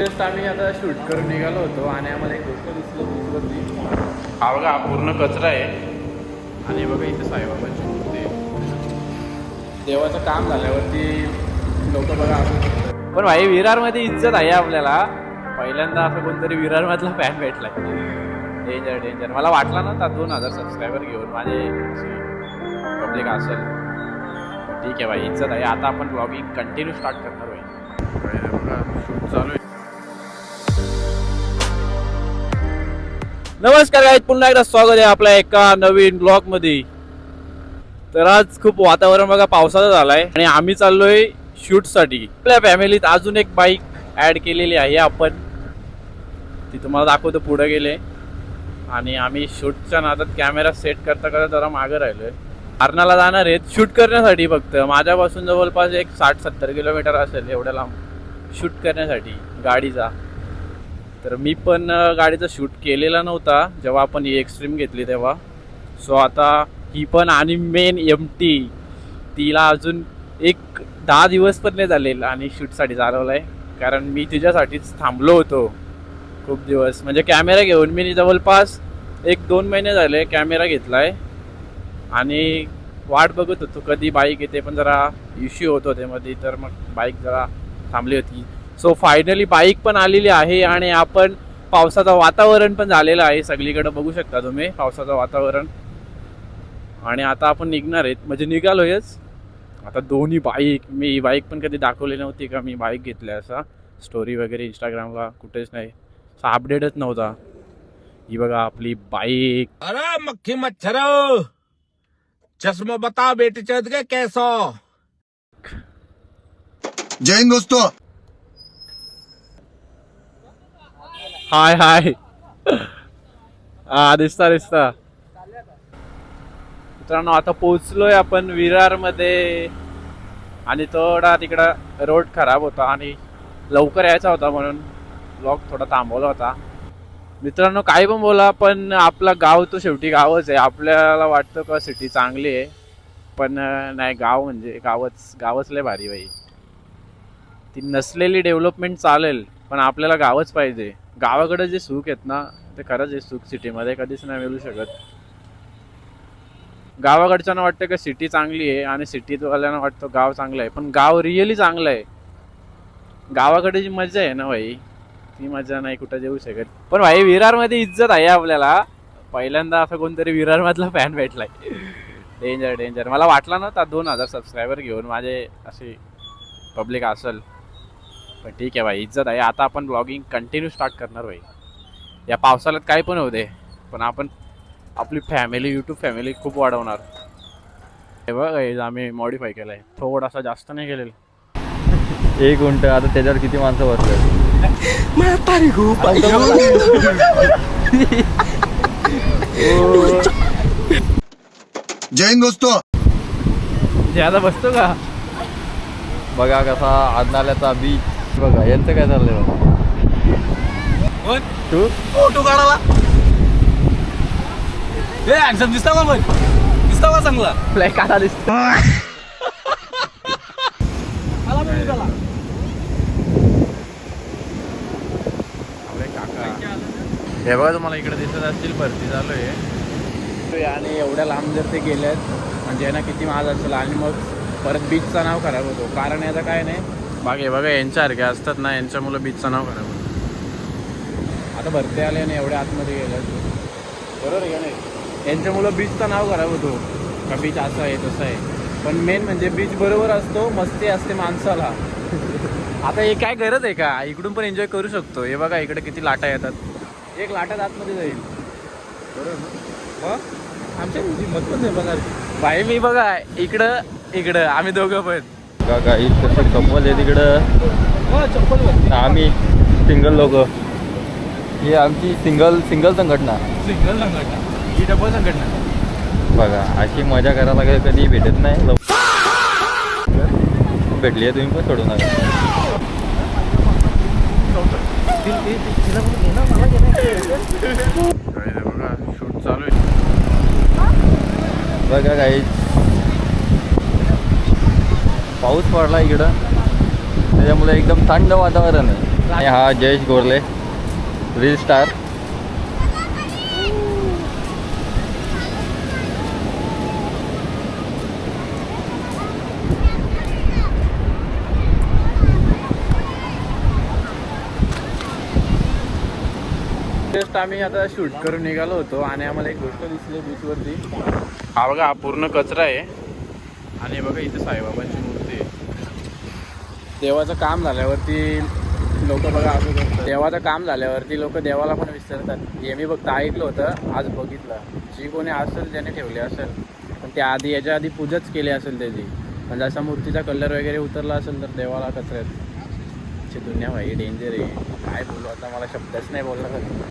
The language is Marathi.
जस्ट आम्ही आता शूट करून निघालो होतो आणि आम्हाला एक गोष्ट दिसली. हा बघा पूर्ण कचरा आहे आणि बघा इथे साईबाबांची मूर्ती आहे. देवाचं काम झाल्यावरती लोक बघा. पण भाई विरारमध्ये इज्जत आहे आपल्याला. पहिल्यांदा असं कोणतरी विरारमधला फॅन भेटलाय. Danger danger. मला वाटला नव्हता 2000 सबस्क्रायबर घेऊन माझे पब्लिक असेल. ठीक आहे भाई, इज्जत आहे. आता आपण ब्लॉगिंग कंटिन्यू स्टार्ट करणार भाई. बघा शूट चालू आहे. नमस्कार गाईज, पुन्हा एकदा स्वागत आहे आपल्या एका नवीन ब्लॉग मध्ये. तर आज खूप वातावरण बघा पावसाचं झालंय आणि आम्ही चाललोय शूट साठी. आपल्या फॅमिलीत अजून एक बाईक ऍड केलेली आहे आपण, ती तुम्हाला दाखवतो पुढे गेले. आणि आम्ही शूटच्या नादात कॅमेरा सेट करता करता जरा मागे राहिलोय. आरणाला जाणार आहेत शूट करण्यासाठी. फक्त माझ्यापासून जवळपास एक 60-70 किलोमीटर असेल एवढ्या लांब शूट करण्यासाठी गाडीचा. तर मी पण गाडीचा शूट केलेला नव्हता जेव्हा आपण ही एक्स्ट्रीम घेतली तेव्हा. सो आता ही पण आणि मेन MT तिला अजून एक 10 दिवस पण नाही झालेल आणि शूटसाठी चालवलं आहे. कारण मी तिच्यासाठीच थांबलो होतो खूप दिवस. म्हणजे कॅमेरा घेऊन मी जवळपास 1-2 महिने झाले कॅमेरा घेतला आहे आणि वाट बघत होतो कधी बाईक येते. पण जरा इश्यू होत होते मध्ये, तर मग बाईक जरा थांबली होती. सो फायनली बाईक पण आलेली आहे आणि आपण पावसाचं वातावरण पण झालेलं आहे. सगळीकडे बघू शकता तुम्ही पावसाचं वातावरण. आणि आता आपण निघणार आहेत, म्हणजे निघालोयच आता. दोन्ही बाईक, मी ही बाईक पण कधी दाखवली नव्हती का मी बाईक घेतली असा. स्टोरी वगैरे इंस्टाग्रामला कुठेच नाही, असा अपडेटच नव्हता. ही बघा आपली बाईक. अरे मक्खी मच्छर, चश्मा बता बेटे चढ़ गए कैसा. जय हिंद दोस्तों. हाय हाय. हा दिसता. मित्रांनो आता पोहोचलोय आपण विरारमध्ये. आणि थोडा तिकडं रोड खराब होता आणि लवकर यायचा होता म्हणून ब्लॉग थोडा थांबवला होता. मित्रांनो काही पण बोला, पण आपला गाव तो शेवटी गावच आहे. आपल्याला वाटतं का सिटी चांगली आहे, पण नाही. गाव म्हणजे गावच लय भारी बाई. ती नसलेली डेव्हलपमेंट चालेल, पण आपल्याला गावच पाहिजे. गावाकडे जे सुख आहेत ना, ते खरंच आहे सुख सिटीमध्ये कधीच नाही मिळू शकत. गावाकडच्यांना वाटतं का सिटी चांगली आहे आणि सिटीवाल्यांना वाटतं गाव चांगलं आहे, पण गाव रिअली चांगलं आहे. गावाकडे जी मजा आहे ना भाई, ती मजा नाही कुठं येऊ शकत. पण भाई विरारमध्ये इज्जत आहे आपल्याला. पहिल्यांदा असं कोणतरी विरारमधला फॅन भेटलाय. Danger danger. मला वाटला नव्हता 2000 सबस्क्रायबर घेऊन माझे असे पब्लिक असेल. पण ठीक आहे भाई, इज्जत आहे. आता आपण ब्लॉगिंग कंटिन्यू स्टार्ट करणार भाई. या पावसाळ्यात काही पण होते, पण आपण आपली फॅमिली, यूट्यूब फॅमिली खूप वाढवणार. हे बघ आम्ही मॉडिफाय केलं आहे, थोडासा जास्त नाही केलेलं. 1 उंट. आता त्याच्यावर किती माणसं बसतात. जय हिंद दोस्तों. ज्यादा बसतो का बघा कसा आदनाल्याचा बीच. बघा यांचं काय चाललंय बघा. तू फोटो काढाला हे हँडसम दिसता का? पण दिसता का चांगला? फ्लॅग काढा दिसतो. हे बघा तुम्हाला इकडे दिसत असतील भरती चालू आहे. आणि एवढ्या लांब जर ते गेलेत म्हणजे यांना किती महाग असेल. आणि मग परत बीचचं नाव खराब होतो. कारण याचं काय नाही, बाकी बघा यांच्यासारखे असतात ना, यांच्यामुळं बीचचं नाव खराब होतं. आता भरती आले आणि एवढ्या आतमध्ये गेल्यात, बरोबर आहे का नाही. यांच्यामुळं बीचचं नाव खराब होतो का बीच असं आहे तसं आहे. पण मेन म्हणजे बीच बरोबर असतो, मस्ती असते माणसाला. आता हे काय गरज आहे का, इकडून पण एन्जॉय करू शकतो. हे बघा इकडे किती लाटा येतात. एक लाटात आतमध्ये जाईल, बरोबर ना. आमच्या हिंमत पण नाही बघा भाई. मी बघा इकडं आम्ही दोघं पण बघा काही कसे कपल आहे तिकडं. आम्ही सिंगल लोक. ही आमची सिंगल संघटना. ही डबल संघटना. बघा अशी मजा करायला काही कधी भेटत नाही. भेटली आहे तुम्ही पण सोडू नका. बघा शूट चालू आहे. बघा काही पाऊस पडला इकडं, त्याच्यामुळे एकदम थंड वातावरण आहे. आणि हा जयेश गोरले रील स्टार. जस्ट आम्ही आता शूट करून निघालो होतो आणि आम्हाला एक गोष्ट दिसली बीचवरती. हा बघा, हा पूर्ण कचरा आहे आणि बघा इथे साईबाबांची मूर्ती आहे. देवाचं काम झाल्यावरती लोक बघा असं करतात. देवाचं काम झाल्यावरती लोक देवाला पण विसरतात. हे मी फक्त ऐकलं होतं, आज बघितलं. जी कोणी असेल त्याने ठेवली असेल, पण त्या आधी याच्या आधी पूजाच केली असेल त्याची. पण जसा मूर्तीचा कलर वगैरे उतरला असेल तर देवाला कचऱ्यात. दुनिया भाई डेंजर आहे. काय बोलू आता, मला शब्दच नाही बोलला.